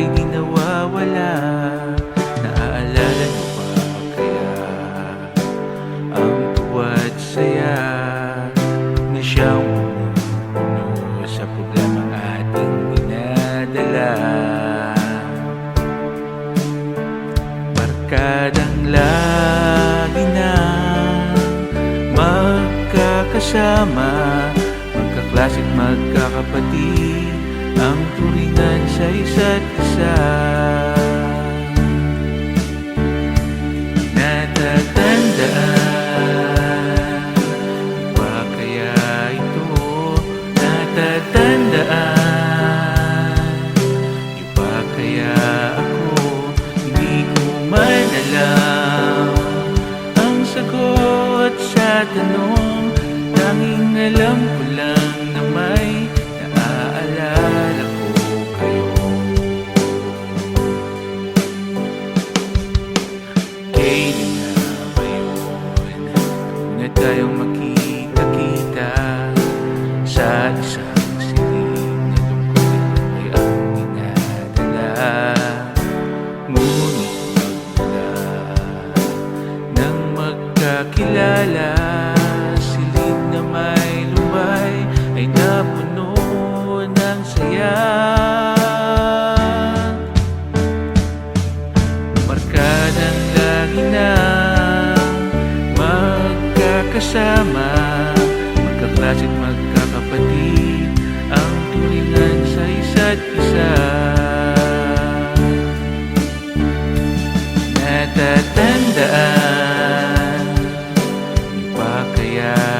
ika'y di nawawala. Naaalala niyo ba kaya ang tuwa't saya na siyang puno sa programang ating dinadala? Barkadang lagi na magkakasama, magkaklase't magkakapatid, ang turingan sa isa't isa. Natatandaan ba kaya ito? Natatandaan niyo ba kaya ako? Hindi ko man alam ang sagot sa tanong, tanging alam ko lang na may naaalala ko kayo. Kailan na ba yun na tayong makita-kita sa isang siling na lungkot ay ang dinadala? Ngunit magmula nang magkakilala, silid na may lumay ay napuno ng saya. Barkadang lagi na magkakasama, magkaklase't magkakapatid, ang turingan sa isa't isa.